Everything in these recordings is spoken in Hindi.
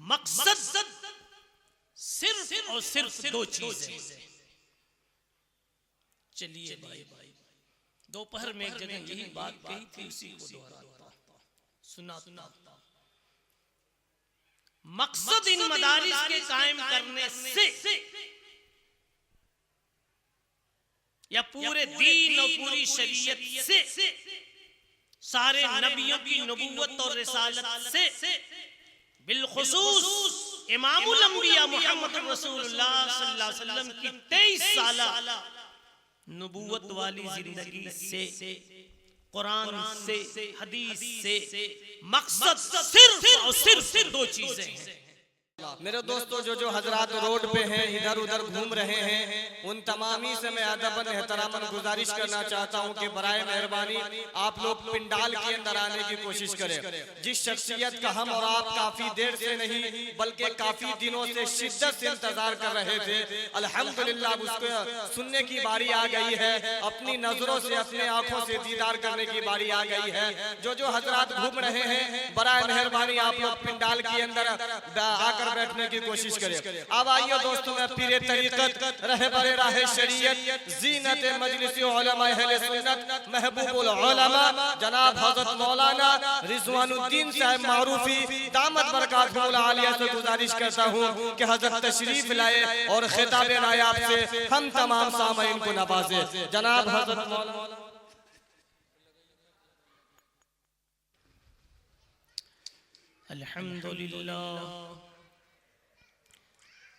मकसद सिर्फ और सिर्फ दो चीजें। चलिए भाई, दोपहर में एक जगह यही बात कही थी, उसी को दोहराता सुना। मकसद इन मदारिस के कायम करने से या पूरे दीन और पूरी शरीयत से, सारे नबियों की नबूवत और रिसालत से, बिलखुसूस इमामुल अंबिया मुहम्मद रसूलुल्लाह सल्लल्लाहु अलैहि वसल्लम की 23 साला नबूवत वाली जिंदगी से, कुरान से, हदीस से, मकसद सिर्फ और सिर्फ दो चीजें हैं। मेरे दोस्तों, जो हजरात रोड पे हैं, इधर उधर घूम रहे हैं, उन तमामी से मैं अदबन एहतरामन गुजारिश करना चाहता हूं कि बराए मेहरबानी आप लोग पिंडाल के अंदर आने की कोशिश करें। जिस शख्सियत का हम और आप काफी देर से नहीं बल्कि काफी दिनों से शिद्दत से इंतजार कर रहे थे, अल्हम्दुलिल्लाह उसको सुनने की बारी आ गई है, अपनी नजरों से, अपने आंखों से दीदार करने की बारी आ गई है। जो हजरात घूम रहे हैं, बराए मेहरबानी आप लोग पिंडाल के अंदर आकर बैठने की कोशिश करें। अब आइए दोस्तों, मैं पीरे तरीकत रहबरे राह शरीयत जीनत मजलिस उलमा अहले सुन्नत महबूबुल उलमा जनाब हजरत मौलाना रिजवानुद्दीन साहब मारूफी दामत बरकातहुल आलिया से गुजारिश करता हूं कि हजरत तशरीफ लाए और खिताब नायाब से हम तमाम सामईन को नवाजे। जनाब हजरत मौलाना।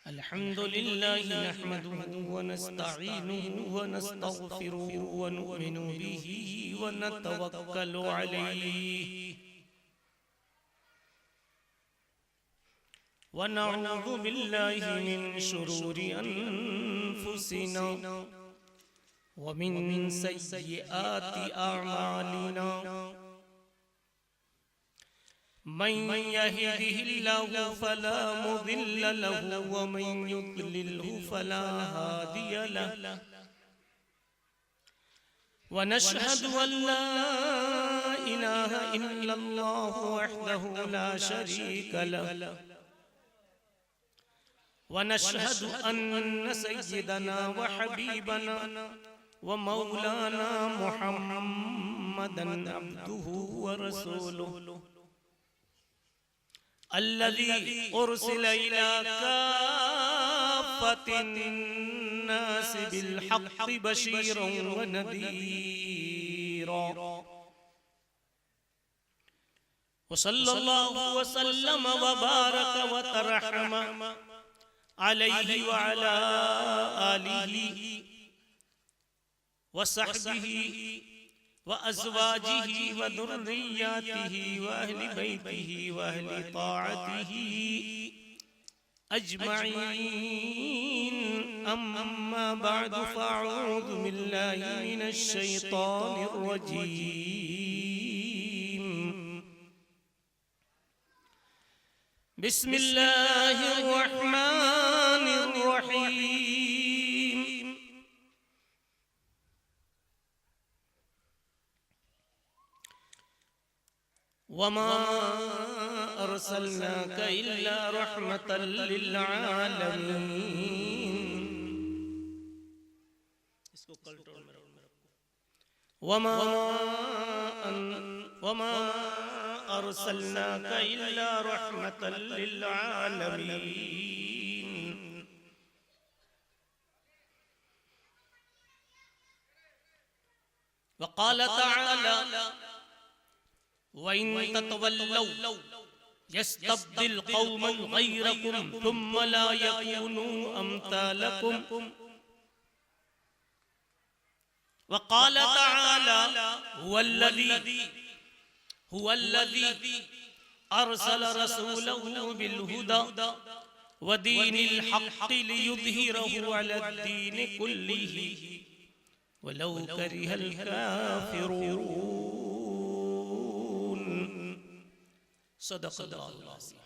अल्हम्दुलिल्लाह नहमदुहु व नस्तईनुहु व नस्तगफिरुहु व नुमिनु बिही व नतवक्कलु अलैहि व नऊज़ु बिल्लाहि मिन शुरूरि अनफुसिना व मिन सय्यिआति अअमालिना। मन यहदिहिल्लाहु फला मुदिल्ल लहु व मन युद्लिल्हु फला हादिय लहु व नशहदु अल्ला इलाहा इल्लल्लाहु वहदहु ला शरीक लहु व नशहदु अन्न सय्यदना व हबीबना व मौलाना मुहम्मदन अब्दुहु व रसूलुहु अल्लज़ी उर्सिला इला काफ़्फ़तिन नास बिल हक़्क़ि बशीरन व नज़ीरा। व सल्लल्लाहु व सल्लम व बारक व तरहम अलैहि व अला आलिहि व सहबिहि व अज़वाजिही व दुर्रिय्यातिही व अहली बैतिही व अहली ताअतिही अजमईन। अम्मा बअदु फ़अऊज़ु बिल्लाहि मिनश शैतानिर रजीम। बिस्मिल्लाहिर रहमानिर रहीम। वमा अर्सलनाका इल्ला रहमतल लिल आलमीन। इसको कंट्रोल में रखो। वमा अर्सलनाका इल्ला रहमतल लिल आलमीन। वक़ाल तआला वइन ततवल्लौ यस्तब्दिल कौमन गैरकुम थुम्मा ला यकूनू अम्सालकुम। वक़ाल तआला हुवल्लज़ी अरसल रसूलहु बिलहुदा व दीनिल हक़्क़ि लियुज़हिरहु अलद्दीन कुल्लिहि वलौ करिहल काफ़िरून। सदक़ल्लाहुल अज़ीम।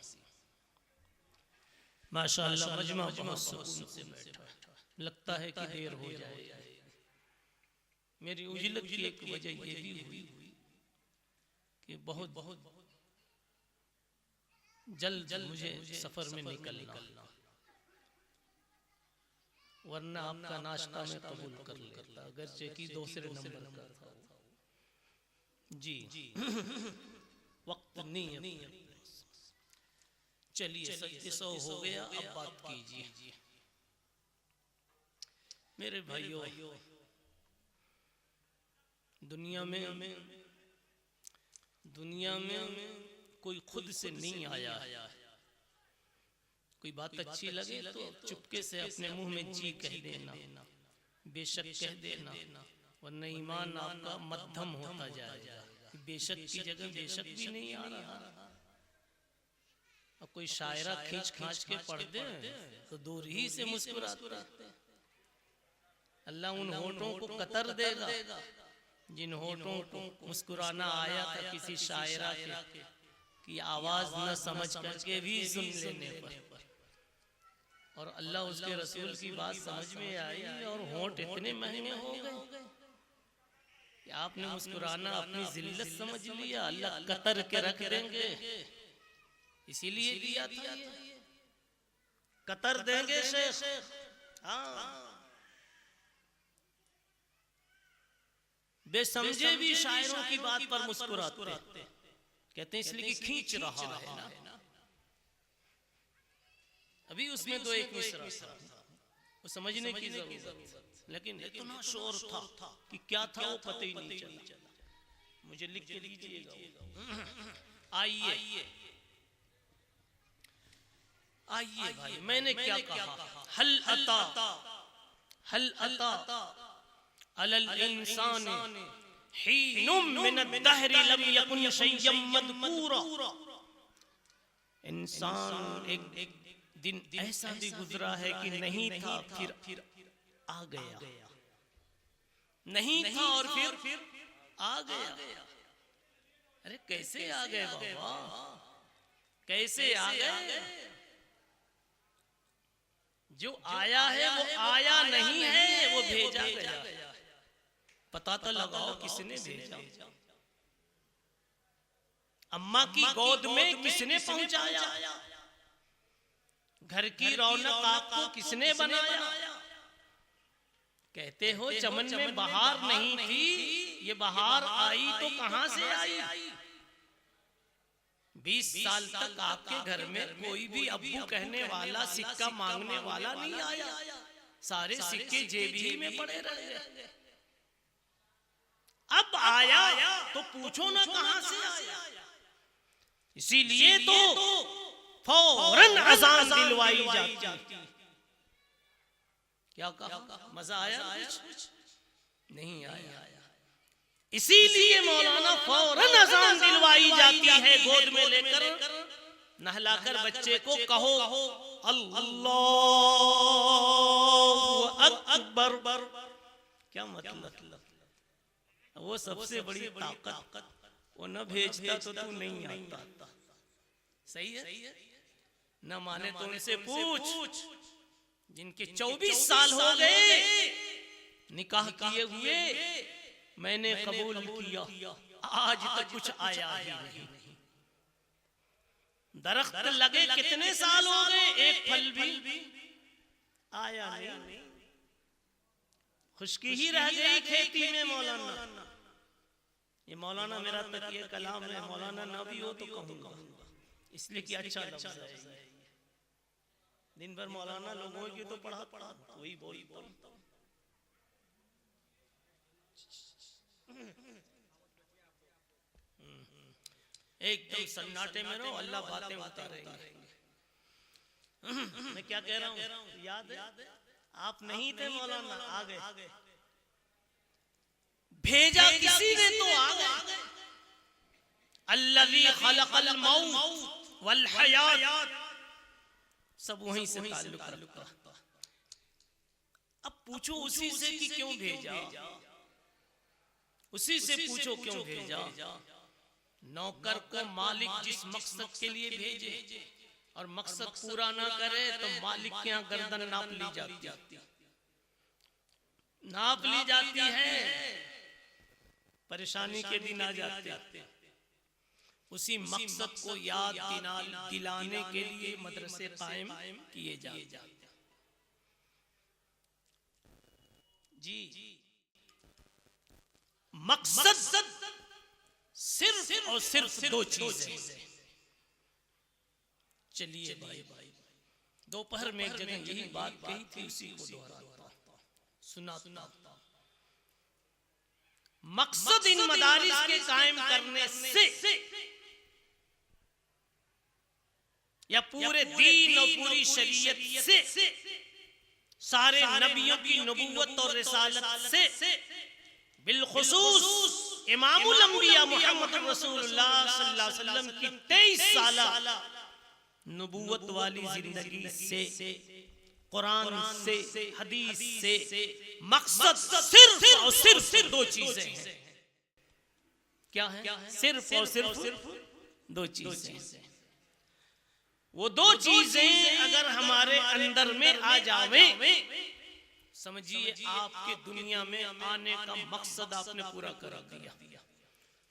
माशाअल्लाह मजमा बहुत सुकून से बैठा, लगता है कि देर हो जाए। मेरी उजलत की एक वजह ये भी हुई कि बहुत जल्द मुझे सफर में निकलना, वरना आपका नाश्ता में कबूल कर लेता, अगरचे कि दूसरे नंबर का था। जी वक्त नहीं है। चलिए 700 हो गया, अब बात कीजिए। मेरे भाइयों, दुनिया में कोई खुद से नहीं आया है। कोई बात अच्छी लगे तो चुपके से अपने मुंह में जी कह देना, बेशक कह देना, वरना ईमान आपका मध्यम होता जाएगा। बेशक की जगह बेशक भी नहीं आ रहा। अब कोई शायरा खींच के पढ़ दे तो दूर ही से मुस्कुराते। अल्लाह उन होठों को कतर देगा जिन होठों को मुस्कुराना आया था किसी शायरा के की आवाज न समझ करके भी सुन लेने पर, और अल्लाह उसके रसूल की बात समझ में आई और होठ इतने महंगे हो गए कि आपने मुस्कुराना अपनी जिल्लत समझ लिया। अल्लाह कतर के रख देंगे, इसीलिए दिया था ये। कतर देंगे शेख। हाँ, बेसमझे भी शायरों की बात पर मुस्कुराते, कहते हैं इसलिए कि खींच रहा है ना। अभी उसमें दो एक मिसरा था, वो समझने की जरूरत, लेकिन इतना शोर था कि क्या था वो पता ही नहीं चला। मुझे लिख के दीजिएगा। आइए भाई, मैंने क्या कहा? हल अता अलल इंसान हीनुम मिन अद-दहर लम यकुन शय्यम मदकूरा। इंसान एक दिन ऐसा भी गुजरा है कि नहीं था फिर आ गया, नहीं था और फिर आ गया। अरे कैसे आ गए बाबा, कैसे आ गए? जो आया है वो आया नहीं है, वो भेजा गया। पता तो लगाओ किसने भेजा। अम्मा की गोद में किसने पहुंचाया? घर की रौनक आपको किसने बनाया? कहते हो चमन में बहार नहीं थी, ये बहार आई तो कहां से आई? 20 साल तक आपके घर में कोई भी अब्बू कहने वाला, सिक्का मांगने वाला नहीं आया। सारे सिक्के जेबी में पड़े रहे। अब आया तो पूछो ना कहां से आया। इसीलिए तो फौरन अजान दिलवाई जाती। क्या कहा? मजा आया? कुछ नहीं आया। इसीलिए मौलाना फौरन अजान दिलवाई जाती है, गोद में लेकर नहलाकर बच्चे को कहो अल्लाहु अकबर। क्या मतलब? वो सबसे बड़ी ताकत, वो न भेजता तो तू नहीं आता। सही है? न माने तो उनसे पूछ जिनके 24 साल हो गए निकाह किए हुए, मैंने कबूल किया, आज तक कुछ आया ही नहीं। दरख्त लगे कितने साल हो गए, एक फल भी आया नहीं। खुशकी ही रह गई खेती में। मौलाना, ये मौलाना मेरा तकिए कलाम है, मौलाना ना भी हो तो कहूंगा, इसलिए कि अच्छा लफ्ज़ है। दिन भर मौलाना लोगों की तो पढ़ा वही बोलता हूं। एकदम सन्नाटे में रहो, अल्लाह बातें उतारेंगे। मैं क्या कह रहा हूँ याद है? आप नहीं थे मौलाना, आ गए। भेजा किसी ने तो आ गए। अल्लज़ी खलक़ल मौत वल हयात, सब वहीं से ताल्लुक रखता। अब पूछो उसी से कि क्यों भेजा, उसी से पूछो क्यों भेजा। नौकर को मालिक जिस मकसद के लिए भेजे और मकसद पूरा ना करे तो मालिक के यहाँ गर्दन नाप ली जाती है। परेशानी के दिन आ जाते। उसी मकसद को याद दिलाने के लिए मदरसे कायम किए जाते हैं। जी मकसद सिर्फ और सिर्फ दो चीजें। चलिए भाई, दोपहर में एक जगह यही बात कही थी, उसी को दोहराता सुनाता। मकसद इन मदारिस के कायम करने से या पूरे दीन और पूरी शरीयत से, सारे नबियों की नबूवत और रिसालत से, बिलखुसूस इमामुल अंबिया मुहम्मद रसूलुल्लाह सल्लल्लाहु अलैहि वसल्लम की 23 साला नबूवत वाली जिंदगी से, कुरान से, हदीस से मकसद सिर्फ और सिर्फ दो चीजें हैं। क्या है? सिर्फ और सिर्फ दो चीजें। वो दो चीजें अगर हमारे अंदर में आ जावे, समझिए आपके दुनिया में आने का मकसद आपने पूरा कर दिया,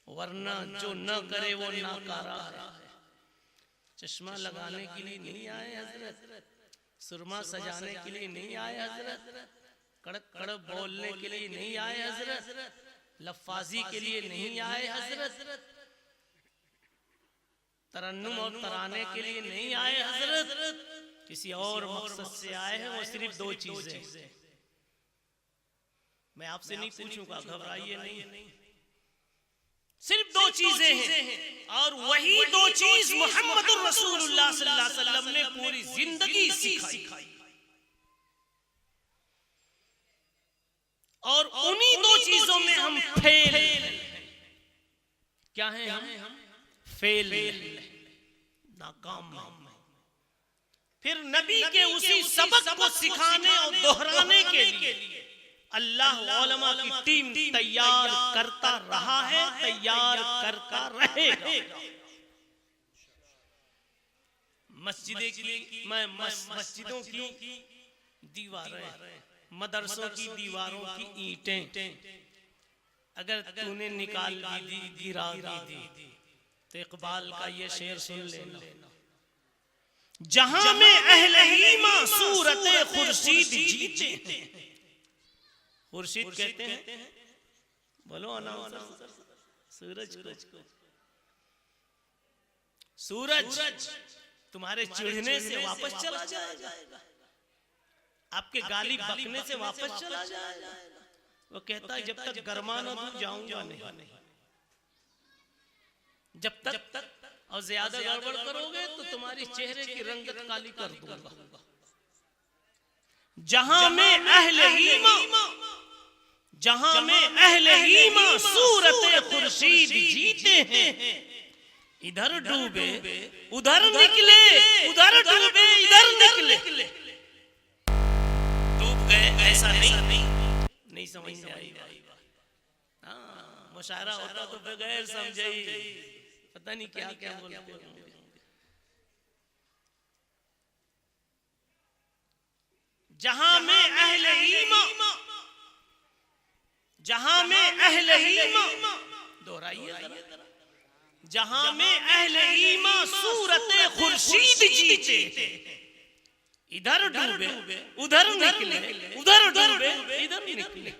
वरना जो न करे वो नाकारा है। चश्मा लगाने के लिए नहीं आए हजरत, सुरमा सजाने के लिए नहीं आए हजरत, कड़क कड़क बोलने के लिए नहीं आए हजरत, लफ्फाजी के लिए नहीं आए हजरत, तरन्नुम और तराने के लिए नहीं आए हजरत, किसी और मकसद से आए हैं। वो सिर्फ दो चीजें। मैं आपसे नहीं पूछूंगा, घबराइए नहीं, सिर्फ दो चीजें हैं, और वही दो चीज मोहम्मद रसूलुल्लाह सल्लल्लाहु अलैहि वसल्लम ने पूरी जिंदगी सिखाई, और उन्हीं दो चीजों में हम फेल हैं। क्या हैं हम? फेल, नाकाम। फिर नबी के उसी सबक को सिखाने और दोहराने के लिए अल्लाह उलमा की टीम तैयार करता रहा है, तैयार करता रहेगा। मस्जिदों की दीवारें, मदरसों की दीवारों की ईंटें अगर तूने निकाल दी, गिरा दी, तो इकबाल का ये शेर सुन लेना, जहां में अहले ईमान सूरत खुर्शीद जीते हैं। खुर्शीद कहते हैं, बोलो अनाउंसर, सूरज को। सूरज तुम्हारे चिढ़ने से वापस चला जाएगा, आपके गाली बकने से वापस चला जाएगा। वो कहता है जब तक गरमा ना दूं जाऊंगा नहीं, जब तक और ज्यादा गड़बड़ करोगे तो तुम्हारी चेहरे की रंगत काली कर दूंगा। जहां में अहले ईमान सूरत खुर्शीद जीते हैं, इधर डूबे उधर निकले, उधर डूबे इधर निकले। डूब गए ऐसा नहीं समझ में आई। मुशायरा होता तो बगैर समझे ही पता नहीं क्या क्या बोलते होंगे। जहां में अहले ईमान दोहराइए, जहां में अहले ईमान सूरत खुर्शीद जीते, इधर डूबे उधर निकले, उधर डूबे इधर निकले।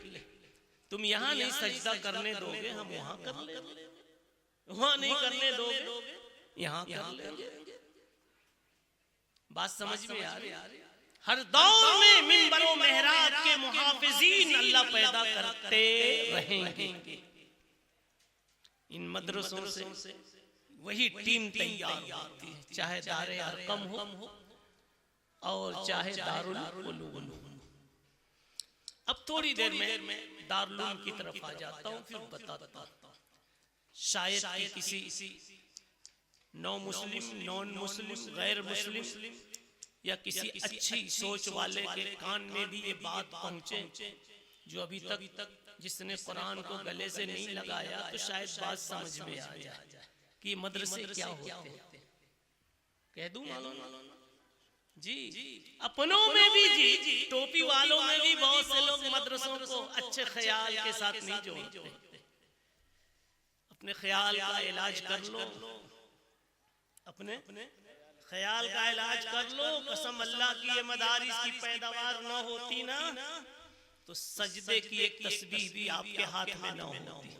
तुम यहाँ नहीं सजदा करने दोगे, हम वहां कर लेंगे, वहां नहीं करने दोगे, यहाँ कर लेंगे। बात समझ में आ रही? हर दौर में मिंबरों मेहराब के मुहाफिजीन अल्लाह पैदा करते रहेंगे। इन मदरसों से वही टीम तैयार होती है, चाहे दारे अरकम हो और चाहे दारुल उलूम। अब थोड़ी देर में दारुल उलूम की तरफ आ जाता हूँ, फिर बताता हूँ। शायद किसी नॉन मुस्लिम गैर मुस्लिम या किसी अच्छी सोच वाले के कान में भी ये बात पहुंचे, जो अभी तक जिसने कुरान को गले से नहीं लगाया, तो शायद बात समझ में आ जाए कि मदरसे क्या होते हैं। कह दूं मालूम जी, अपनों में भी जी, टोपी वालों में भी बहुत से लोग मदरसों को अच्छे ख्याल के साथ नहीं जोड़ते। अपने ख्याल का इलाज कर लो, अपने ख्याल का इलाज कर लो। कसम अल्लाह की, ये मदारिस की पैदावार न होती ना तो सजदे की एक तस्बीह भी आपके हाथ में न होती।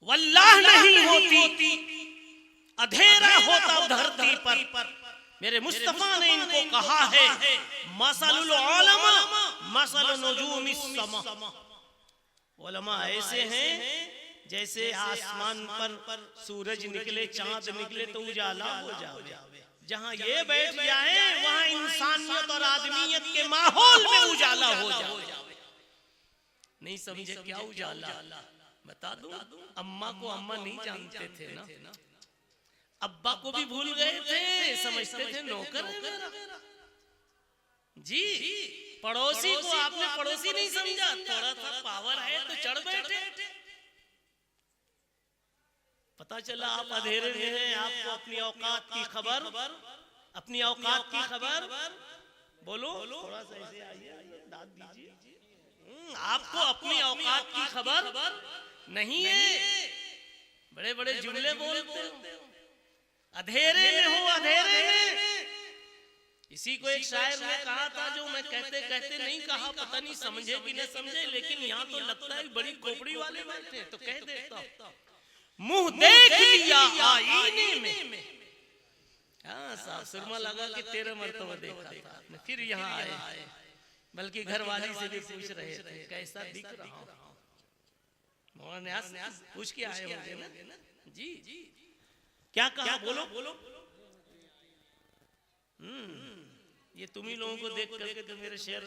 वल्लाह नहीं होती, अंधेरा होता धरती पर। मेरे मुस्तफा ने इनको कहा है मसलुल उलमा मसल नुजूमिस समा। उलमा ऐसे हैं जैसे आसमान पर सूरज निकले, चांद निकले तो उजाला हो जाए। जहां ये बैठ जाए वहां इंसानियत और आदमियत के माहौल में उजाला हो जाए। नहीं समझे क्या उजाला? बता दूं, अम्मा को अम्मा नहीं जानते थे ना, अब्बा को भी भूल गए थे, समझते थे नौकर है मेरा। जी, पड़ोसी को आपने पड़ोसी नहीं समझा, थोड़ा सा पावर है तो चढ़ बैठे। पता चला आप अंधेरे में हैं, आपको अपनी औकात की खबर, अपनी औकात की खबर। बोलो थोड़ा सा ऐसे आइए, दाद दीजिए। आपको अपनी औकात की खबर नहीं है, बड़े बड़े जुमले बोलते हो। अंधेरे में हो, अंधेरे में। इसी को एक शायर ने कहा था, जो मैं कहते कहते नहीं कहा, पता नहीं समझे कि न समझे, लेकिन यहाँ तो लगता है बड़ी खोपड़ी वाले बैठे, तो कह देता हूं। मुंह देख लिया आईने में। हाँ साहब, सुरमा लगा कि 13 मरतबा देखा था आपने, फिर यहाँ आए, बल्कि घर वाली से भी पूछ रहे थे कैसा दिख रहा हूँ। पूछ के आए होंगे ना जी। क्या कहा? बोलो। ये तुम ही लोगों को देख करके तो मेरे शेर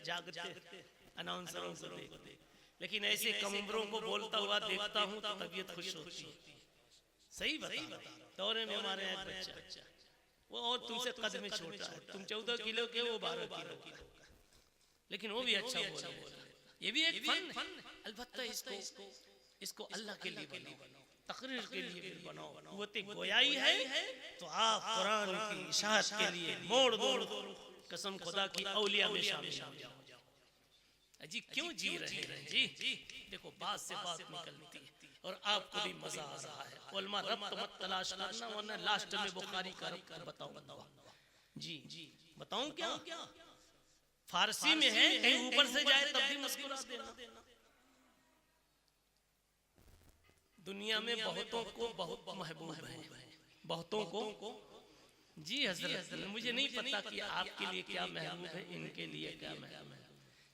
जागते अनाउंसरों को देख, लेकिन ऐसे कम उम्रों को बोलता हुआ देखता हूँ तो तबीयत खुश होती है। सही बता। दौरे में हमारे यहाँ बच्चा, वो और तुमसे कद में छोटा है, तुम 14 किलो के, वो 12 किलो का, लेकिन वो भी अच्छा बोला। ये भी एक फन है। अलबत्ता इसको अल्लाह के लिए बनाओ, तकरीर के लिए बनाओ। कुव्वत गोयाई है तो आप कुरान की इशाअत के लिए मोड़ दो। कसम खुदा की, औलिया में शामिल हो जाओ। जी क्यों जी रहे हैं जी? देखो बात से बात निकलती है और आपको भी मजा आ रहा है। उलमा रब्त मत तलाश करना, वरना लास्ट में बुखारी का रब्त बताओ जी। बताऊं क्या? फारसी में है, कहीं ऊपर से जाए तब भी मुस्कुरा देना। दुनिया में बहुतों को बहुत महबूब है, बहुतों को जी हजरत, मुझे नहीं पता कि आपके लिए क्या महबूब है, इनके लिए क्या महबूब है,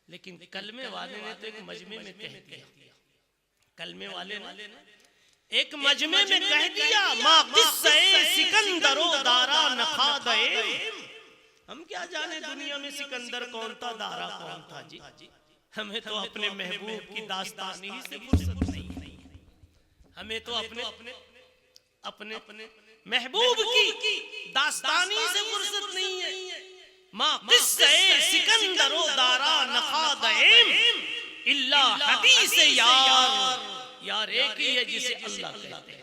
लेकिन कलमे वाले ने तो एक मजमे में कह दिया। कलमे वाले ने एक मजमे में कह दिया, मा किस्से सिकंदरो दारा नखादे। हम क्या जाने दुनिया में सिकंदर कौन था, दारा कौन था जी। हमें तो अपने महबूब की दास्तानी ही से फुर्सत नहीं है। हमें तो अपने महबूब की दास्तानी से फुर्सत नहीं है। मा किस्से सिकंदरो दारा नखादइम इल्ला हदीस यार एक ही है जिसे अल्लाह कहते हैं।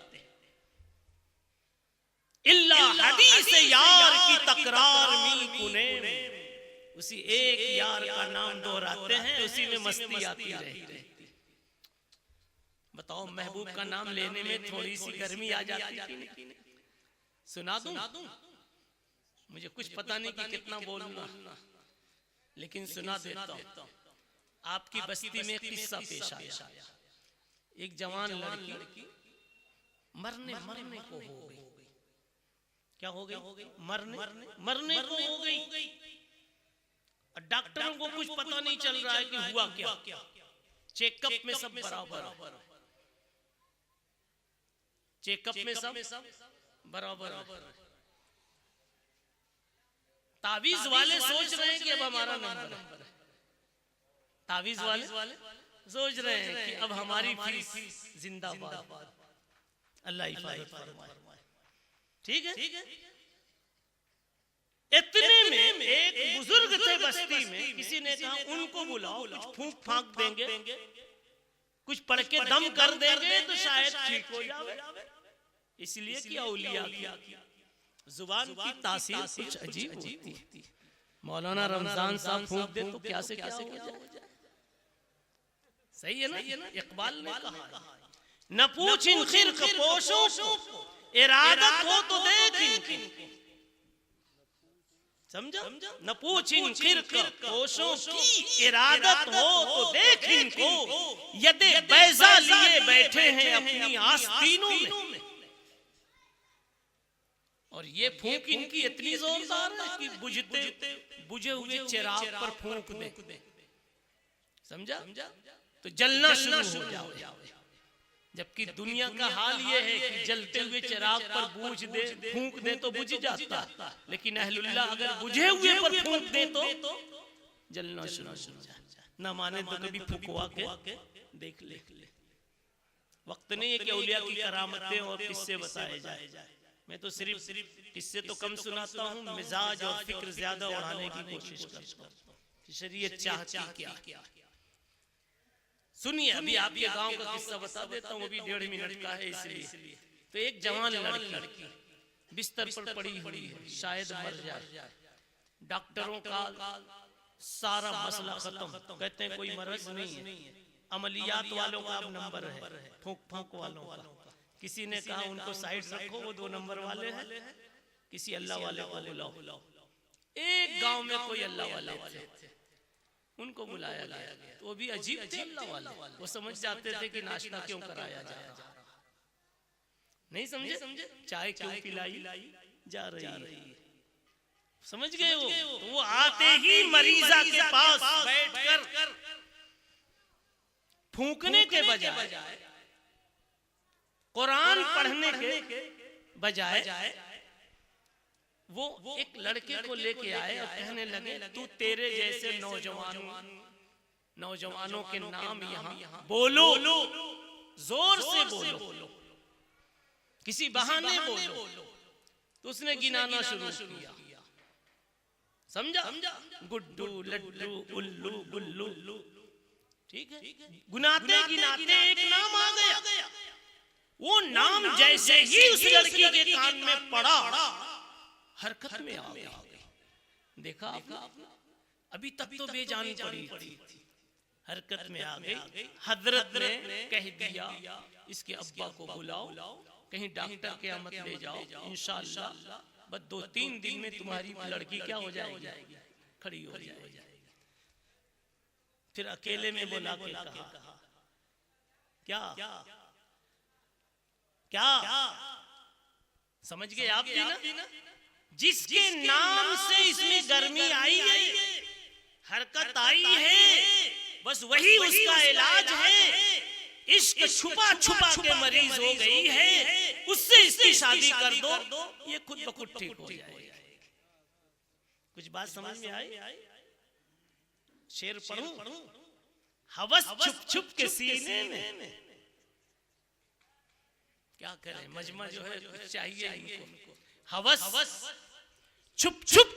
इल्ला हदीस यार की तकरार मी कुने, उसी एक यार का नाम दोहराते हैं, उसी में मस्ती आती रहती है। बताओ, महबूब का नाम लेने में थोड़ी सी गर्मी आ जाती थी। सुना दूं? मुझे कुछ पता नहीं कि कितना बोलना, लेकिन सुना देता हूं। आपकी बस्ती में किस्सा पेश आया। एक जवान लड़की मरने को हो गई। क्या हो गई? मरने को हो गई। डॉक्टरों को कुछ पता नहीं चल रहा है कि हुआ क्या। चेकअप में सब बराबर, चेकअप में सब बराबर। तावीज वाले सोच रहे हैं कि अब हमारा नंबर है। तावीज वाले सोच रहे हैं कि अब हमारी फीस जिंदाबाद। अल्लाह हिफाजत फरमाए। ठीक है। इतने में एक बुजुर्ग थे बस्ती में, किसी ने कहा उनको बुलाओ, कुछ फूंक फांक देंगे, कुछ पढ़ के दम कर देंगे तो शायद ठीक हो जाए। इसलिए कि औलिया की जुबान की तासीर कुछ अजीब होती है। मौलाना रमजान साहब फूंक दे तो क्या से क्या हो जाए। सही है ना? इकबाल ने कहा। न पूछ इन खिर्क पोशों को, इरादत हो तो देख इनकी। समझा? न पूछ इन खिर्क पोशों की, इरादत हो तो देख इनको, यदे बैजा लिए बैठे हैं अपनी आस्तीनों में। और ये फूंक इनकी इतनी जोरदार है कि बुझे हुए चिराग पर फूंक दे। समझा? तो जलना शुरू हो जाओ। जबकि दुनिया का हाल ये है कि जलते हुए चिराग पर बूझ दे, फूंक दे तो बुझ जाता, लेकिन अहलुल्लाह अगर बुझे हुए पर फूंक दे तो जलना शुरू हो जाता। ना माने तो कभी फुकवा के देख ले। वक्त नहीं है कि औलिया की करामतें और किस्से बताए जाए। मैं तो सिर्फ किस्से तो कम सुनाता हूँ, मिजाज और फिक्र ज्यादा उड़ाने की कोशिश करता हूँ कि शरीयत चाहती क्या। सुनिए, अभी आपके गांव का किस्सा बता देता हूँ, अभी 1.5 मिनट का है इसलिए। तो एक जवान लड़की बिस्तर पर पड़ी हुई है, शायद मर जाए। डॉक्टरों का सारा मसला खत्म, कहते हैं कोई मर्ज नहीं है। अमलियात वालों का अब नंबर है, फूंक वालों का। किसी ने कहा उनको साइड रखो, वो 2 नंबर वाले हैं, किसी अल्लाह वाले को बुलाओ। एक गांव में कोई अल्लाह वाले थे, उनको बुलाया गया। तो वो भी अजीब थे अल्लाह वाले, वो समझ जाते थे कि नाश्ता क्यों कराया जा रहा, नहीं समझे, चाय क्यों पिलाई जा रही है, समझ गए वो। तो वो आते ही मरीजा के पास बैठकर फूंकने के बजाय, कुरान पढ़ने के बजाय वो एक लड़के को लेके आए और कहने लगे, तू तेरे जैसे नौजवानों के नाम यहाँ बोलो, जोर से बोलो, किसी बहाने बोलो। तो उसने गिनाना शुरू किया। समझा? गुड्डू, लड्डू, उल्लू, गुल्लू, ठीक है। गिनाते गिनाते एक नाम आ गया। वो नाम जैसे ही उस लड़की के कान में पड़ा, हरकत में आ गई। देखा आपने? अभी तक तो बेजान पड़ी थी, हरकत में आ गई। हजरत ने कह दिया, इसके अब्बा को बुलाओ, कहीं डॉक्टर के मत ले जाओ, इंशाअल्लाह बस 2-3 दिन में तुम्हारी लड़की क्या हो जाएगी, खड़ी हो जाएगी। फिर अकेले में बुला के कहा, क्या समझ गए आप भी ना? जिसके नाम से इसमें गर्मी आई है, हरकत आई है, बस वही उसका इलाज है। इश्क छुपा छुपा के मरीज हो गई है, उससे इसकी शादी कर दो, ये खुद ब खुद ठीक हो जाएगा। कुछ बात समझ में आई? शेर पढ़ूं? हवस छुप छुप के सीने में, क्या करें, मजमा जो है चाहिए इनको। हवस छुप छुप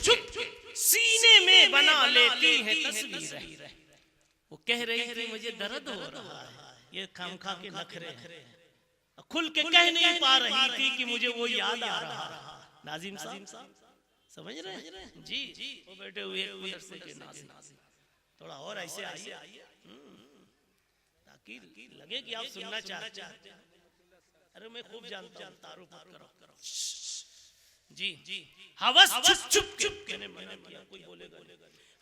सीने में बना लेती है तस्वीर। वो कह रही थी मुझे दर्द हो रहा है, ये खामखा के नखरे हैं, खुल के कह नहीं पा रही थी कि मुझे वो याद आ रहा। नाजिम साहब समझ रहे हैं जी? वो बैठे हुए मदरसे के नाज़िम, थोड़ा और ऐसे आइए ताकि लगे कि आप सुनना चाहते हैं। अरे मैं खूब जानता हूँ, तारुफ करो जी। हवस छुप छुप के, मैंने किया, कोई बोलेगा,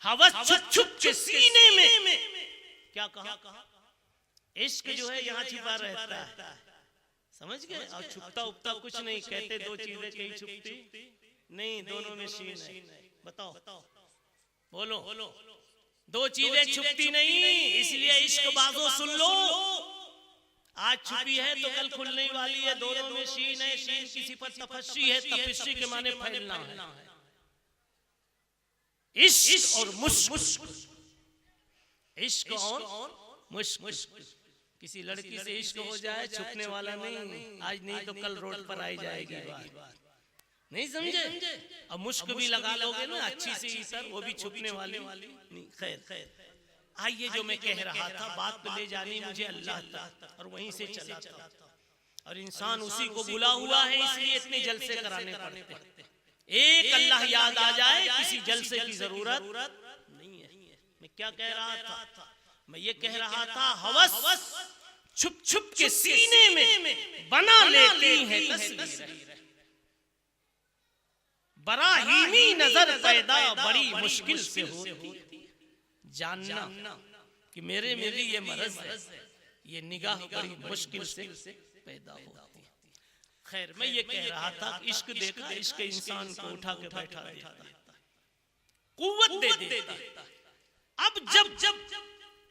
हवस छुप छुप के सीने में, क्या कहा? इश्क जो है यहाँ छिपा रहता है, समझ गए? और छुपता उपता कुछ नहीं, कहते 2 चीजें कहीं छुपती नहीं, दोनों में शीन है। बताओ बोलो, 2 चीजें छुपती नहीं, इसलिए इश्क बाजो सुन लो। आज छुपी है तो कल खुलने वाली है, दोनों में शीन है। शीन की सिफत तफस्सी है, तफस्सी के माने फैलना है। इश्क और मुश्क, इश्क और मुश्क। किसी लड़की से इश्क हो जाए, छुपने वाला नहीं, आज नहीं तो कल रोड पर आई जाएगी बात, नहीं समझे? अब मुश्क भी लगा लोगे ना अच्छी सी इतर, वो भी छुपने वाली नहीं। खैर आइए, जो मैं कह रहा था, बात तो ले जानी मुझे अल्लाह तक, और वहीं से चला था। और इंसान उसी को बुला हुआ है, इसलिए इतने जलसे कराने पड़ते हैं। एक अल्लाह याद आ जाए, किसी जलसे की जरूरत नहीं है। मैं क्या कह रहा था? मैं ये कह रहा था, हवस छुप छुप के सीने में बना लेती हैं तस्वीर। बराहीनी नजर पैदा बड़ी मुश्किल से होती, जानना कि मेरे में भी ये मरज है, ये निगाह बड़ी मुश्किल से पैदा होती है। खैर मैं ये कह रहा था, इश्क देखा, इश्क इंसान को उठा के बैठा देता है, कुव्वत दे देता है। अब जब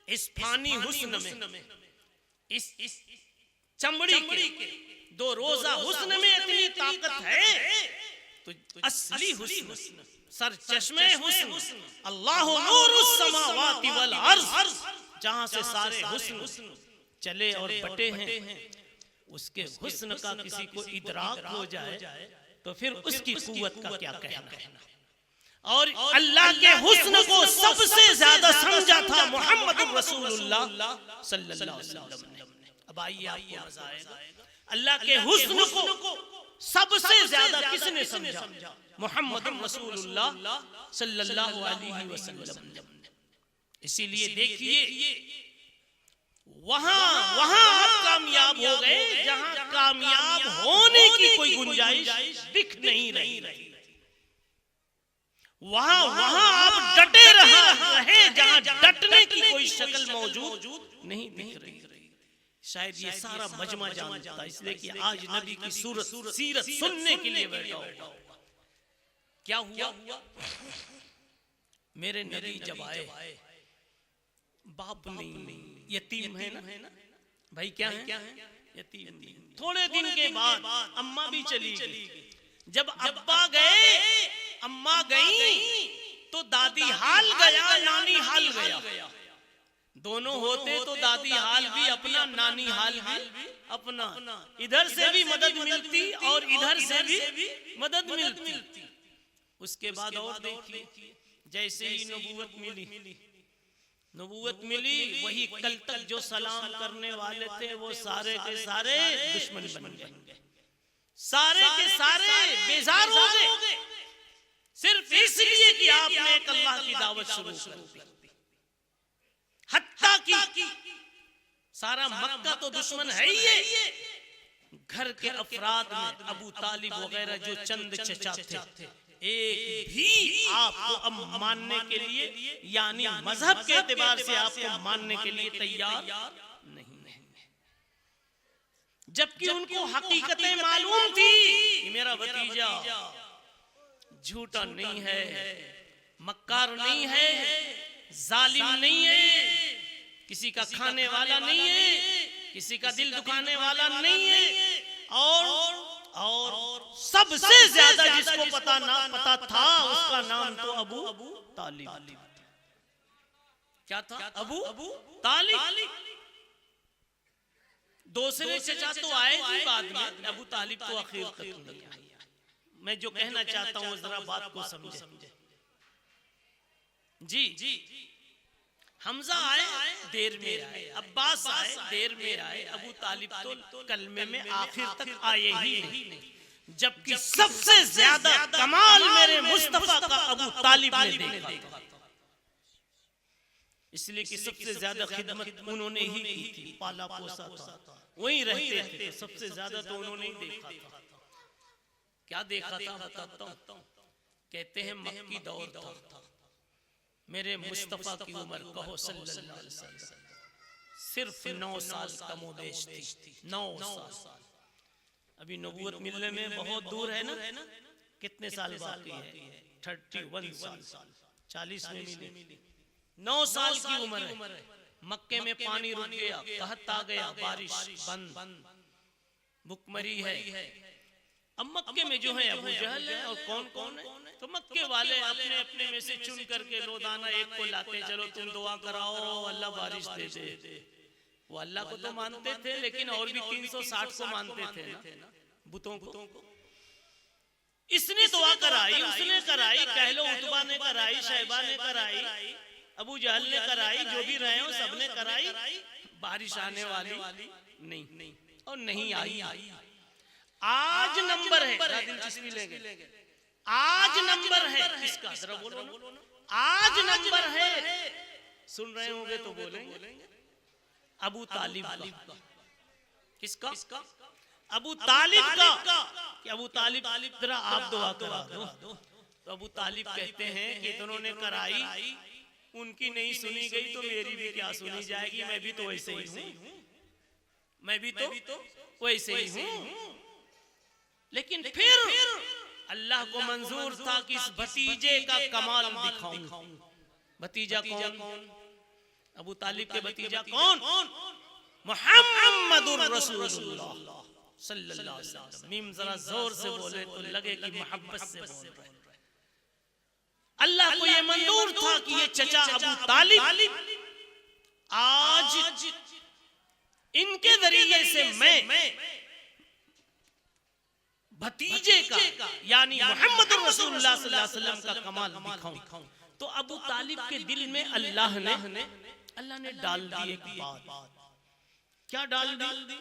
इस फानी हुस्न में, इस चमड़ी के दो रोजा हुस्न में इतनी ताकत है, तो असली हुस्न, सर चश्मे हुस्न, अल्लाह नूरुस समावाति वल अर्ज़, जहां से सारे हुस्न चले और बटे हैं, उसके हुस्न का किसी को इदराक हो जाए तो फिर उसकी कुव्वत का क्या कहना। और अल्लाह के हुस्न को सबसे ज्यादा समझा था मोहम्मद रसूलुल्लाह सल्लल्लाहु अलैहि वसल्लम ने। अब आइए आपको मजा आएगा, अल्लाह के हुस्न को सबसे ज्यादा किसने समझा? मोहम्मद रसूलुल्लाह सल्लल्लाहु अलैहि वसल्लम ने। इसीलिए देखिए वहां आप कामयाब हो गए जहां कामयाब होने की कोई गुंजाइश दिख नहीं रही। वहां आप डटे रहे जहां डटने की कोई शक्ल मौजूद नहीं दिख रही। शायद ये सारा मजमा जानता, इसलिए कि आज नबी की सीरत सुनने के लिए बैठा होगा। क्या हुआ? मेरे नबी जब आए, बाप नहीं, यतीम है ना भाई, क्या है? यतीम। थोड़े दिन के बाद अम्मा भी चली गई। जब अब्बा गए, अम्मा गई, तो दादी हाल गया, नानी हाल गया। दोनों होते तो दादी हाल भी अपना, नानी हाल भी अपना। इधर से भी मदद मिलती और इधर से भी मदद मिलती। उसके बाद और देखिए, जैसे ही नबूवत मिली, वही कल तक जो सलाम करने वाले थे वो सारे के सारे दुश्मन बन गए, सारे के सारे बेजार हो गए, सिर्फ इसलिए कि आपने एक अल्लाह की दावत शुरू कर दी। हत्ता की सारा मक्का तो दुश्मन है ही है, घर के अफराद में अबू तालिब वगैरह जो चंद चचा थे, एक भी आपको अब मानने के लिए, यानी मजहब के एतबार से आपको मानने के लिए तैयार नहीं है। जबकि उनको हकीकतें मालूम थी कि मेरा भतीजा झूठा नहीं है, मक्कार नहीं है, जालिम नहीं है, किसी का खाने वाला नहीं है, किसी का दिल दुखाने वाला नहीं है, और सबसे ज्यादा जिसको पता था उसका नाम तो अबू तालिब। क्या था? अबू तालिब। दूसरे चचा तो आए ही बाद में, अबू तालिब तो आखिर तक। मैं जो कहना चाहता हूँ जरा बात को समझे। जी, हमजा आए देर में आए, अब्बास आए देर में आए, अबू तालिब तो कलमे में आखिर तक आए ही नहीं। जबकि सबसे ज्यादा कमाल मेरे मुस्तफा का अबू तालिब ने देखा था, इसलिए कि सबसे ज्यादा खिदमत उन्होंने ही की थी, पाला पोसा था, वहीं रहते थे, सबसे ज्यादा तो उन्होंने ही देखा था। क्या देखा था बताता हूं। कहते हैं मक्की दौर था, मेरे मुस्तफा की उम्र कहो सल्लल्लाहु अलैहि वसल्लम सिर्फ 9 साल कमोबेश थी। 9 साल। अभी नबूवत मिलने में बहुत दूर है ना, कितने साल बाकी है? 31 साल, 40 में मिली। 9 साल की उम्र है। मक्के में पानी रुक गया, कहत आ गया, बारिश बंद, भुखमरी है। अब मक्के में जो है अबू जहल है और कौन है, तो मक्के वाले अपने अपने में से चुन करके रोजाना एक को लाते, चलो तुम दुआ कराओ अल्लाह बारिश दे दे। वो अल्लाह को तो मानते थे, लेकिन और भी 360 को मानते थे ना, बुतों को। इसने दुआ कराई, उसने कराई, कह लो उतबा ने कराई, शैबा ने कराई, अबू जहल ने कराई, जो भी रहे हो सबने कराई, बारिश आने वाली नहीं और नहीं आई। आज नंबर है, दिलचस्पी लेंगे, आज नंबर है इसका, जरा बोलो ना, आज नंबर है। सुन रहे होंगे तो बोलेंगे अबू तालिब का। किसका? अबू तालिब का। कि अबू तालिब जरा आप दुआ करा दो। तो अबू तालिब कहते हैं कि इन्होंने कराई, उनकी नहीं सुनी गई तो मेरी भी क्या सुनी जाएगी, मैं भी तो वैसे ही हूँ, मैं भी तो वैसे ही हूँ। लेकिन फिर अल्लाह को मंजूर था कि इस भतीजे का कमाल दिखाऊं। भतीजा कौन? अबू तालिब के भतीजा कौन? मुहम्मदुर रसूलुल्लाह सल्लल्लाहु अलैहि वसल्लम। मीम जरा जोर से बोले तो लगे कि मोहब्बत से बोल रहे हैं। अल्लाह को ये मंजूर था कि ये चचा अबू तालिब आज इनके जरिए से मैं भतीजे का यानी मोहम्मद रसूलुल्लाह सल्लल्लाहु अलैहि वसल्लम का कमाल दिखाऊं। तो अबू तालिब के दिल में अल्लाह ने डाल दी एक बात। क्या डाल दी?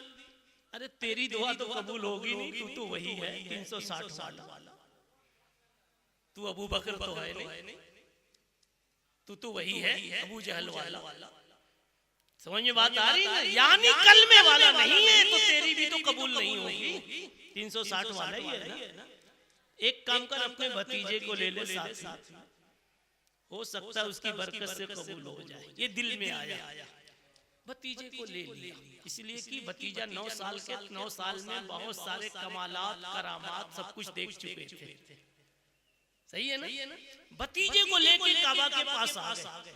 अरे तेरी दुआ तो कबूल होगी नहीं, तू तो वही है 360 वाला, तू अबू बकर तो है नहीं, तू तो वही है अबू जहल वाला। समझ में बात आ रही है? यानी कलमे वाला नहीं है तो तेरी भी तो कबूल नहीं होगी, 360 वाला ही है ना। एक काम कर, अपने भतीजे को ले ले साथ, हो सकता है उसकी बरकत से कबूल हो जाए। ये दिल में आया, भतीजे को ले लिया, इसलिए कि भतीजा 9 साल के 9 साल में बहुत सारे कमालात करामात सब कुछ देख चुके थे। सही है ना? भतीजे को लेके काबा के पास आ गए।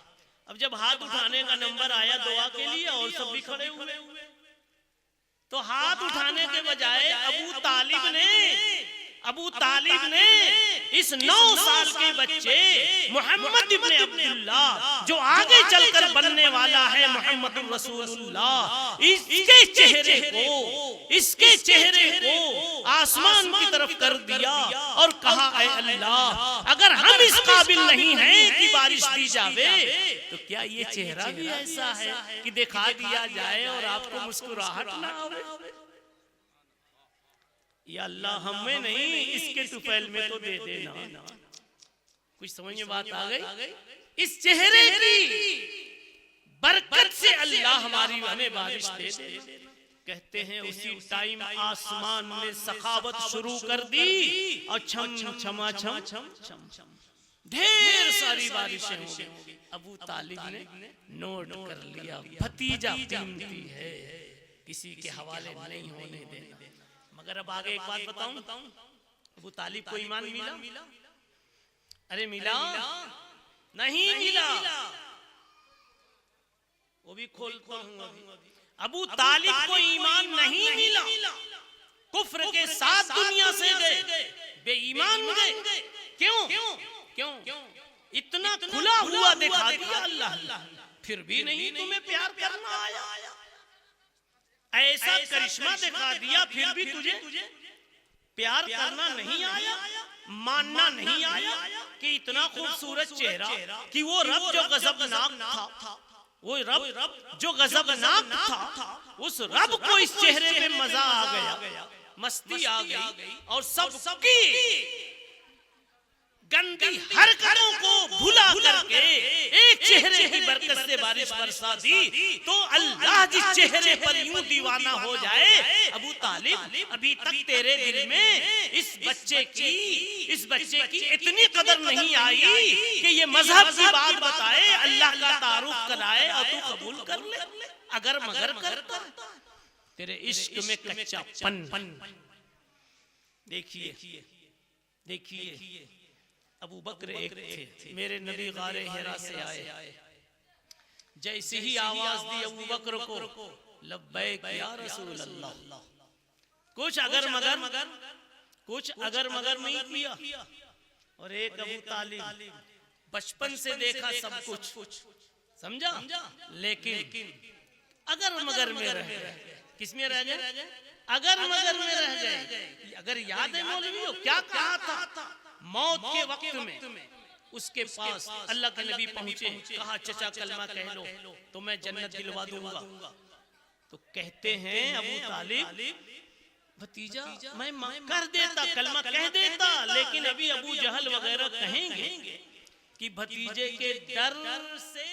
अब जब हाथ उठाने का नंबर आया दुआ के लिए और सब भी खड़े हुए, तो हाथ उठाने के बजाय अबू तालिब ने इस 9 साल के बच्चे मोहम्मद इब्ने अब्दुल्लाह जो आगे चलकर बनने वाला है मोहम्मद रसूलुल्लाह, इसके चेहरे को आसमान की तरफ कर दिया और कहा, ऐ अल्लाह, अगर हम इस काबिल नहीं हैं कि बारिश दी जावे तो क्या ये चेहरा भी ऐसा है कि दिखा दिया जाए और आपको मुस्कुराहट ना आवे? या अल्लाह हमें नहीं, इसके तुफैल में तो दे देना। कुछ समझ में बात आ गई? इस चेहरे की बरकत से अल्लाह हमें बारिश दे दे। कहते हैं उसी टाइम आसमान ने सखावत शुरू कर दी और छम ढेर सारी बारिशें हो गई। अबू तालिब ने नोट कर लिया, भतीजा कीमती है, किसी के हवाले नहीं होने देना। मगर अब आगे एक बात बताऊं, अबू तालिब को ईमान मिला? अरे मिला नहीं मिला, वो भी खोलता हूं अभी। अबू तालिब को ईमान नहीं मिला, कुफ्र के साथ दुनिया से गए, बेईमान गए। क्यों? इतना खुला हुआ दिखा दिया अल्लाह, फिर भी नहीं तुम्हें प्यार करना आया। ऐसा करिश्मा दिखा दिया फिर भी तुझे प्यार करना नहीं आया, मानना नहीं आया कि इतना खूबसूरत चेहरा, कि वो रब जो गजबनाक था, वो रब जो गजबनाक था, उस रब को इस चेहरे पे मजा आ गया, मस्ती आ गई और सबकी गंदी हरकतों को भुला करके एक चेहरे की बरकत से बारिश बरसा दी। तो अल्लाह जिस चेहरे पर यूं दीवाना हो जाए, अबू तालिब अभी तक तेरे दिल में इस बच्चे की इतनी कदर नहीं आई कि ये मजहब की बात बताए, अल्लाह का तारुफ कराए और तू कबूल कर ले। अगर मगर करता तेरे इश्क में कच्चापन। देखिए अबू बकर एक थे, मेरे नबी गारे हिरा से आए, जैसे ही आवाज दी अबू बकर को, लब्बैक या रसूल अल्लाह। कुछ अगर मगर नहीं किया। और एक अबू तालिब बचपन से देखा सब कुछ, समझा, लेकिन अगर मगर में रह गए। किस में रह गए? अगर मगर में रह गए। अगर याद है मौलवी क्या कहा था? मौत के वक्त में उसके पास अल्लाह के नबी पहुंचे, कहा चचा कलमा कह लो तो मैं जन्नत दिलवा दूंगा। तो कहते हैं अबू तालिब, भतीजा मैं कर देता, कलमा कह देता, लेकिन अभी अबू जहल वगैरह कहेंगे कि भतीजे के डर से